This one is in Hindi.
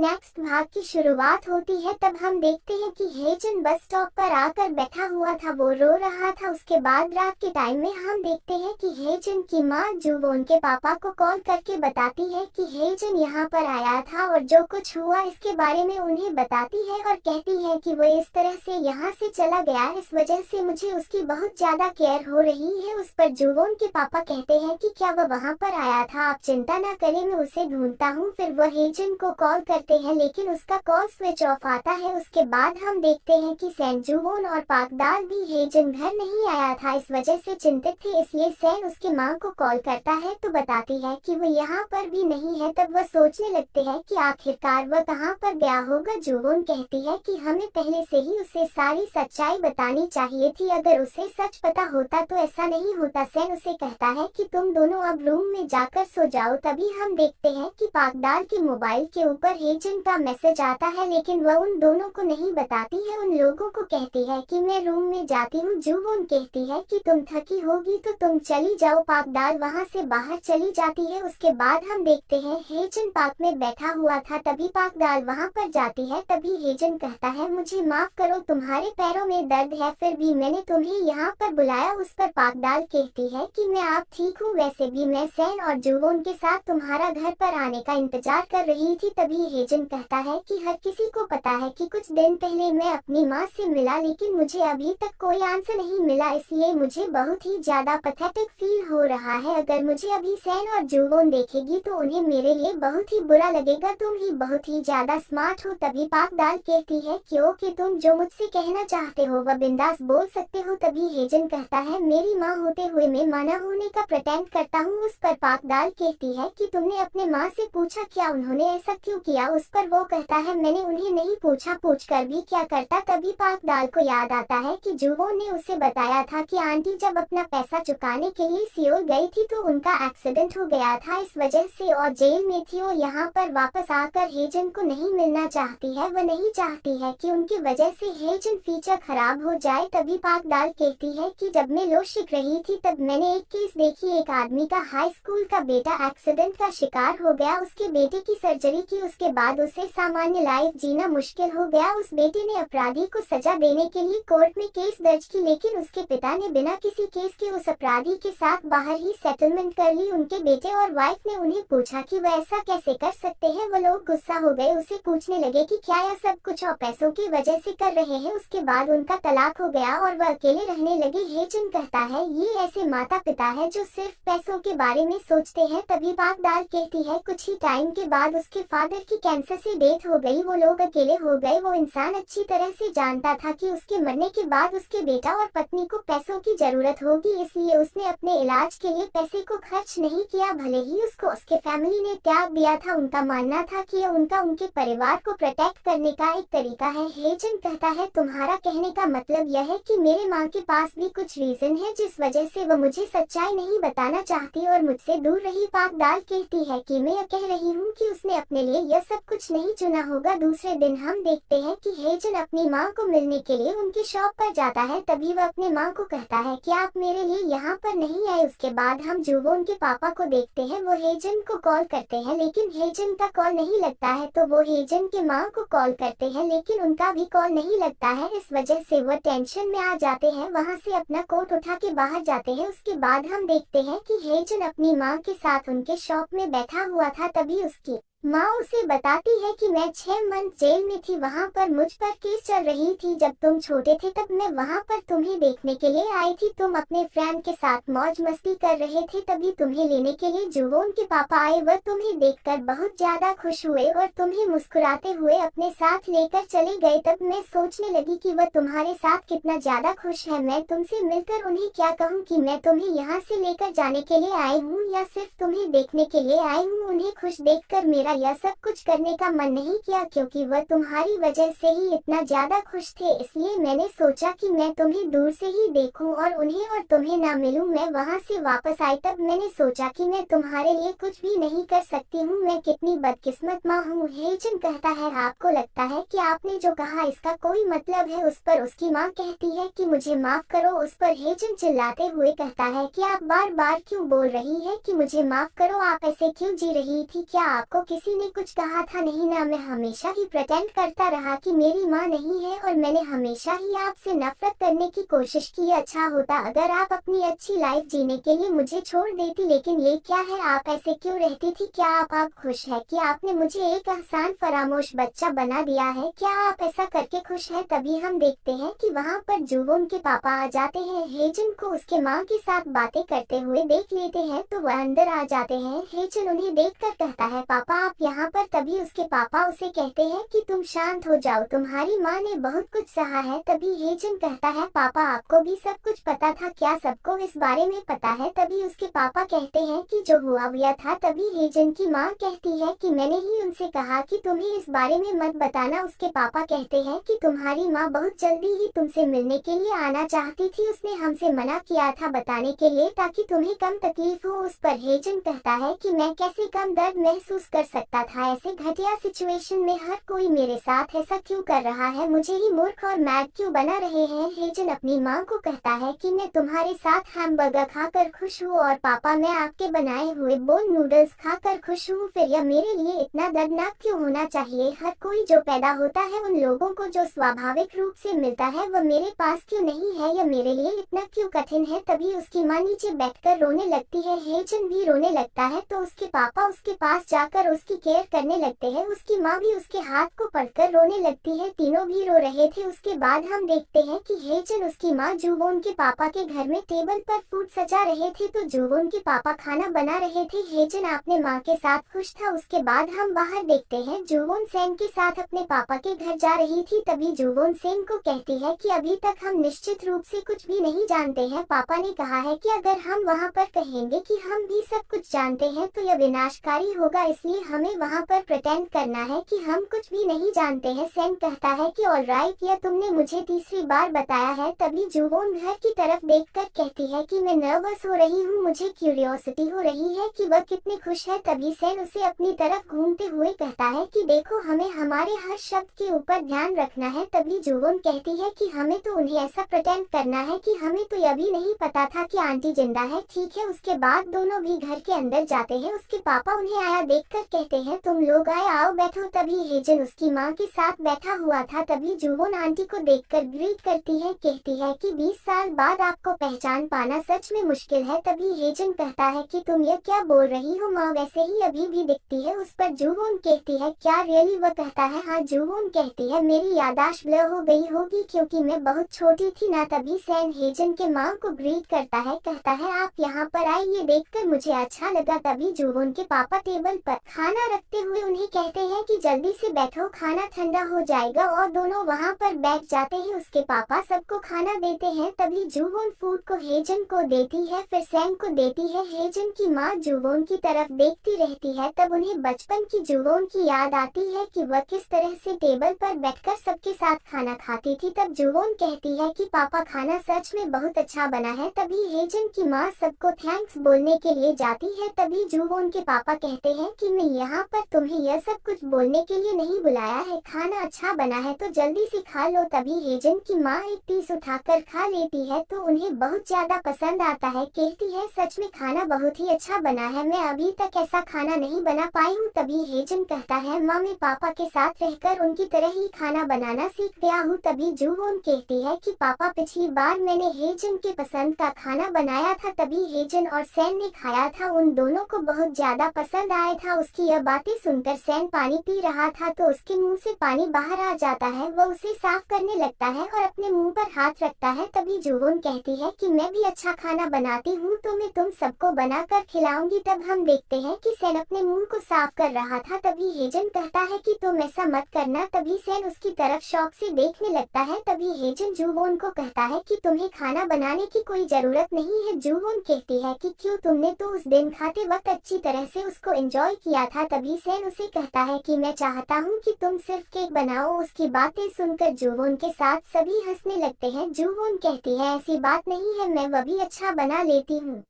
नेक्स्ट भाग की शुरुआत होती है। तब हम देखते हैं कि हेजन बस स्टॉप पर आकर बैठा हुआ था, वो रो रहा था। उसके बाद रात के टाइम में हम देखते हैं कि हेजन की माँ जुवोन के पापा को कॉल करके बताती है कि हेजन यहाँ पर आया था और जो कुछ हुआ इसके बारे में उन्हें बताती है और कहती है कि वो इस तरह से यहाँ से चला गया, इस वजह से मुझे उसकी बहुत ज्यादा केयर हो रही है। उस पर जुवोन के पापा कहते हैं कि क्या वो वहाँ पर आया था, आप चिंता ना करें, मैं उसे ढूंढता हूँ। फिर वो हेजन को कॉल करते हैं लेकिन उसका कॉल स्विच ऑफ आता है। उसके बाद हम देखते हैं कि सैन, जुवोन और पाकदाल भी हेजन घर नहीं आया था, इस वजह से चिंतित थे। इसलिए सैन उसकी माँ को कॉल करता है तो बताती है कि वो यहाँ पर भी नहीं है। तब वह सोचने लगते हैं कि आखिरकार वह कहाँ पर गया होगा। जुवोन कहती है कि हमें पहले से ही उसे सारी सच्चाई बतानी चाहिए थी, अगर उसे सच पता होता तो ऐसा नहीं होता। सैन उसे कहता है कि तुम दोनों अब रूम में जाकर सो जाओ। तभी हम देखते हैं कि पाकदाल के मोबाइल के ऊपर हेजन का मैसेज आता है लेकिन वह उन दोनों को नहीं बताती है, उन लोगों को कहती है कि मैं रूम में जाती हूँ। जुवोन कहती है कि तुम थकी होगी तो तुम चली जाओ। पाकदाल वहाँ से बाहर चली जाती है। उसके बाद हम देखते हैं हेजन पार्क में बैठा हुआ था, तभी पाकदाल वहाँ पर जाती है। तभी हेजन कहता है मुझे माफ करो, तुम्हारे पैरों में दर्द है, फिर भी मैंने तुम्हें यहाँ पर बुलाया। उस पर पाकदाल कहती है कि मैं आप ठीक हूँ, वैसे भी मैं सैन और जुवोन के साथ तुम्हारा घर पर आने का इंतजार कर रही थी। तभी हेजन कहता है कि हर किसी को पता है कि कुछ दिन पहले मैं अपनी माँ से मिला लेकिन मुझे अभी तक कोई आंसर नहीं मिला, इसलिए मुझे बहुत ही ज्यादा पैथेटिक फील हो रहा है। अगर मुझे अभी सैन और जुवोन देखेगी तो उन्हें मेरे लिए बहुत ही बुरा लगेगा, तुम ही बहुत ही ज्यादा स्मार्ट हो। तभी पाकदाल कहती है कि तुम जो मुझसे कहना चाहते हो वह बिंदास बोल सकते हो। तभी हेजन कहता है मेरी माँ होते हुए मैं माना होने का प्रिटेंड करता हूँ। उस पर पाकदाल कहती है कि तुमने अपने माँ से पूछा क्या उन्होंने ऐसा क्यों किया। उस पर वो कहता है मैंने उन्हें नहीं पूछा, पूछ कर भी क्या करता। तभी पाकदाल को याद आता है कि जुवोन ने उसे बताया था कि आंटी जब अपना पैसा चुकाने के लिए सियोल गई थी तो उनका एक्सीडेंट हो गया था, इस वजह से और जेल में थी। और यहाँ पर वापस आकर हेजन को नहीं मिलना चाहती है, वह नहीं चाहती है कि उनकी वजह से हेजन फ्यूचर खराब हो जाए। तभी पाकदाल कहती है कि जब मैं लो सीख रही थी तब मैंने एक केस देखी, एक आदमी का हाई स्कूल का बेटा एक्सीडेंट का शिकार हो गया, उसके बेटे की सर्जरी की, उसके बाद उसे सामान्य लाइफ जीना मुश्किल हो गया। उस बेटे ने अपराधी को सजा देने के लिए कोर्ट में केस दर्ज की लेकिन उसके पिता ने बिना किसी केस के उस अपराधी के साथ बाहर ही सेटलमेंट कर ली। उनके बेटे और वाइफ ने उन्हें पूछा कि वह ऐसा कैसे कर सकते हैं, वो लोग गुस्सा हो गए, उसे पूछने लगे कि क्या यह सब कुछ और पैसों की वजह से कर रहे हैं। उसके बाद उनका तलाक हो गया और वह अकेले रहने लगे। हेजन कहता है ये ऐसे माता पिता है जो सिर्फ पैसों के बारे में सोचते हैं। तभी पाकदाल कहती है कुछ ही टाइम के बाद उसके फादर की कैंसर से डेथ हो गई, वो लोग अकेले हो गए। वो इंसान अच्छी तरह से जानता था कि उसके मरने के बाद उसके बेटा और पत्नी को पैसों की जरूरत होगी, इसलिए उसने अपने इलाज के लिए पैसे को खर्च नहीं किया। भले ही उसको उसके फैमिली ने त्याग दिया था, उनका मानना था कि उनका उनके परिवार को प्रोटेक्ट करने का एक तरीका है। हेजन कहता है तुम्हारा कहने का मतलब यह है कि मेरे माँ के पास भी कुछ रीजन है जिस वजह से वो मुझे सच्चाई नहीं बताना चाहती और मुझसे दूर रही। पाकदाल कहती है कि मैं कह रही हूँ कि उसने अपने लिए यह सब कुछ नहीं चुना होगा। दूसरे दिन हम देखते हैं कि हेजन अपनी माँ को मिलने के लिए उनकी शॉप पर जाता है। तभी वह अपने माँ को कहता है कि आप मेरे लिए यहाँ पर नहीं आए। उसके बाद हम जुवोन के पापा को देखते हैं, वो हेजन को कॉल करते हैं लेकिन हेजन का कॉल नहीं लगता है, तो वो हेजन के माँ को कॉल करते हैं लेकिन उनका भी कॉल नहीं लगता है। इस वजह से वो टेंशन में आ जाते हैं, वहाँ से अपना कोट उठा के बाहर जाते हैं। उसके बाद हम देखते हैं कि हेजन अपनी माँ के साथ उनके शॉप में बैठा हुआ था। तभी उसकी माँ उसे बताती है कि मैं 6 मंथ जेल में थी, वहाँ पर मुझ पर केस चल रही थी। जब तुम छोटे थे तब मैं वहाँ पर तुम्हें देखने के लिए आई थी, तुम अपने फ्रेंड के साथ मौज मस्ती कर रहे थे। तभी तुम्हें लेने के लिए जुवोन के पापा आए, वह तुम्हें देखकर बहुत ज्यादा खुश हुए और तुम्हें मुस्कुराते हुए अपने साथ लेकर चले गए। तब मैं सोचने लगी कि वह तुम्हारे साथ कितना ज्यादा खुश है, मैं तुमसे मिलकर उन्हें क्या कहूँ कि मैं तुम्हें यहाँ से लेकर जाने के लिए आई हूँ या सिर्फ तुम्हें देखने के लिए आई हूँ। उन्हें खुश देखकर मेरा यह सब कुछ करने का मन नहीं किया क्योंकि वह तुम्हारी वजह से ही इतना ज्यादा खुश थे, इसलिए मैंने सोचा कि मैं तुम्हें दूर से ही देखूं और उन्हें और तुम्हें ना मिलूं। मैं वहां से वापस आई तब मैंने सोचा कि मैं तुम्हारे लिए कुछ भी नहीं कर सकती हूँ, मैं कितनी बदकिस्मत माँ हूँ। हेजन कहता है आपको लगता है कि आपने जो कहा इसका कोई मतलब है। उस पर उसकी माँ कहती है कि मुझे माफ करो। उस पर हेजन चिल्लाते हुए कहता है कि आप बार बार क्यों बोल रही है कि मुझे माफ करो, आप ऐसे क्यों जी रही थी, क्या आपको किसी किसी ने कुछ कहा था नहीं ना, मैं हमेशा ही प्रेटेंड करता रहा कि मेरी माँ नहीं है और मैंने हमेशा ही आपसे नफरत करने की कोशिश की। अच्छा होता अगर आप अपनी अच्छी लाइफ जीने के लिए मुझे छोड़ देती, लेकिन ये क्या है, आप ऐसे क्यों रहती थी? क्या आप खुश है कि आपने मुझे एक आसान फरामोश बच्चा बना दिया है? क्या आप ऐसा करके खुश है? तभी हम देखते हैं कि वहाँ पर जुवोन के पापा आ जाते हैं। हेजन को उसके माँ के साथ बातें करते हुए देख लेते हैं तो वह अंदर आ जाते हैं। हेजन उन्हें देखकर कहता है, पापा आप यहाँ पर। तभी उसके पापा उसे कहते हैं कि तुम शांत हो जाओ, तुम्हारी माँ ने बहुत कुछ सहा है। तभी हेजन कहता है, पापा आपको भी सब कुछ पता था क्या? सबको इस बारे में पता है। तभी उसके पापा कहते हैं कि जो हुआ था। तभी हेजन की माँ कहती है कि मैंने ही उनसे कहा कि तुम्हें इस बारे में मत बताना। उसके पापा कहते हैं कि तुम्हारी माँ बहुत जल्दी ही तुमसे मिलने के लिए आना चाहती थी, उसने हमसे मना किया था बताने के लिए ताकि तुम्हें कम तकलीफ हो। उस पर हेजन कहता है कि मैं कैसे कम दर्द महसूस कर सकता था? ऐसे घटिया सिचुएशन में हर कोई मेरे साथ ऐसा क्यों कर रहा है? मुझे ही मूर्ख और मैड क्यों बना रहे हैं? हेजन अपनी माँ को कहता है कि मैं तुम्हारे साथ हैमबर्गर खाकर खुश हूँ और पापा मैं आपके बनाए हुए बोल नूडल्स खाकर खुश हूँ। फिर यह मेरे लिए इतना दर्दनाक क्यों होना चाहिए? हर कोई जो पैदा होता है उन लोगों को जो स्वाभाविक रूप से मिलता है वह मेरे पास क्यों नहीं है? यह मेरे लिए इतना क्यों कठिन है? तभी उसकी माँ नीचे बैठकर रोने लगती है। हेजन भी रोने लगता है तो उसके पापा उसके पास जाकर उसकी केयर करने लगते हैं। उसकी माँ भी उसके हाथ को पकड़कर रोने लगती है। तीनों भी रो रहे थे। उसके बाद हम देखते हैं कि हेजन उसकी माँ जुवोन के पापा के घर में टेबल पर फूड सजा रहे थे तो जुवोन के पापा खाना बना रहे थे। हेजन अपने माँ के साथ खुश था। उसके बाद हम बाहर देखते हैं जुवोन सेन के साथ अपने पापा के घर जा रही थी। तभी जुवोन सेन को कहती है कि अभी तक हम निश्चित रूप से कुछ भी नहीं जानते हैं। पापा ने कहा है कि अगर हम वहाँ पर कहेंगे कि हम भी सब कुछ जानते हैं तो यह विनाशकारी होगा, इसलिए हमें वहाँ पर प्रेटेंड करना है कि हम कुछ भी नहीं जानते हैं। सेन कहता है कि ऑलराइट, यह तुमने मुझे तीसरी बार बताया है। तभी जुवोन घर की तरफ देखकर कहती है कि मैं नर्वस हो रही हूँ, मुझे क्यूरियोसिटी हो रही है कि वह कितनी खुश है। तभी सेन उसे अपनी तरफ घूमते हुए कहता है कि देखो हमें हमारे हर शब्द के ऊपर ध्यान रखना है। तभी जुवोन कहती है कि हमें तो उन्हें ऐसा प्रेटेंड करना है कि हमें तो यह भी नहीं पता था कि आंटी जिंदा है। ठीक है। उसके बाद दोनों भी घर के अंदर जाते हैं। उसके पापा उन्हें आया देखकर कहते हैं तुम लोग आए, आओ बैठो। तभी हेजन उसकी माँ के साथ बैठा हुआ था। तभी जुवोन आंटी को देखकर ग्रीट करती है, कहती है कि 20 साल बाद आपको पहचान पाना सच में मुश्किल है। तभी हेजन कहता है कि तुम यह क्या बोल रही हो माँ, वैसे ही अभी भी दिखती है। उस पर जुवोन कहती है क्या रियली? वह कहता है हाँ। जुवोन कहती है मेरी याददाश्त ब्लर हो गई होगी क्योंकि मैं बहुत छोटी थी ना। तभी सेन हेजन के माँ को ग्रीट करता है, कहता है आप यहाँ पर आए, ये देखकर मुझे अच्छा लगा। तभी जुवोन के पापा टेबल पर खाना रखते हुए उन्हें कहते हैं कि जल्दी से बैठो, खाना ठंडा हो जाएगा। और दोनों वहाँ पर बैठ जाते हैं। उसके पापा सबको खाना देते हैं। तभी जुवोन फूड को हेजन को देती है, फिर सेन को देती है। हेजन की माँ जुवोन की तरफ देखती रहती है। तब उन्हें बचपन की जुवोन की याद आती है कि वह किस तरह से टेबल पर बैठकर सबके साथ खाना खाती थी। तब जुवोन कहती है कि पापा खाना सच में बहुत अच्छा बना है। तभी हेजन की माँ सबको थैंक्स बोलने के लिए जाती है। तभी जुवोन के पापा कहते हैं कि मैं यहाँ पर तुम्हें यह सब कुछ बोलने के लिए नहीं बुलाया है, खाना अच्छा बना है तो जल्दी से खा लो। तभी हेजन की माँ एक पीस उठाकर खा लेती है तो उन्हें बहुत ज्यादा पसंद आता है। कहती है सच में खाना बहुत ही अच्छा बना है, मैं अभी तक ऐसा खाना नहीं बना पाई हूँ। तभी हेजन कहता है माँ मैं पापा के साथ रहकर उनकी तरह ही खाना बनाना सीख गया हूँ। तभी जुवोन कहती है कि पापा पिछली बार मैंने हेजन के पसंद का खाना बनाया था, तभी हेजन और सेन ने खाया था, उन दोनों को बहुत ज्यादा पसंद आया था। उसकी यह बातें सुनकर सेन पानी पी रहा था तो उसके मुंह से पानी बाहर आ जाता है। वह उसे साफ करने लगता है और अपने मुंह पर हाथ रखता है। तभी जुवोन कहती है कि मैं भी अच्छा खाना बनाती हूँ तो मैं तुम सबको बनाकर खिलाऊंगी। तब हम देखते हैं कि सेन अपने मुंह को साफ कर रहा था। तभी हेजन कहता है कि तुम ऐसा मत करना। तभी सेन उसकी तरफ शौक से देखने लगता है। तभी हेजन जुवोन को कहता है कि तुम्हें खाना बनाने की कोई जरूरत नहीं है। जुवोन कहती है कि क्यों, तुमने तो उस दिन खाते वक्त अच्छी तरह से उसको एंजॉय किया था। तभी सेन उसे कहता है कि मैं चाहता हूँ कि तुम सिर्फ केक बनाओ। उसकी बातें सुनकर जुवोन के साथ सभी हंसने लगते हैं। जुवोन कहती है ऐसी बात नहीं है, मैं वह भी अच्छा बना लेती हूँ।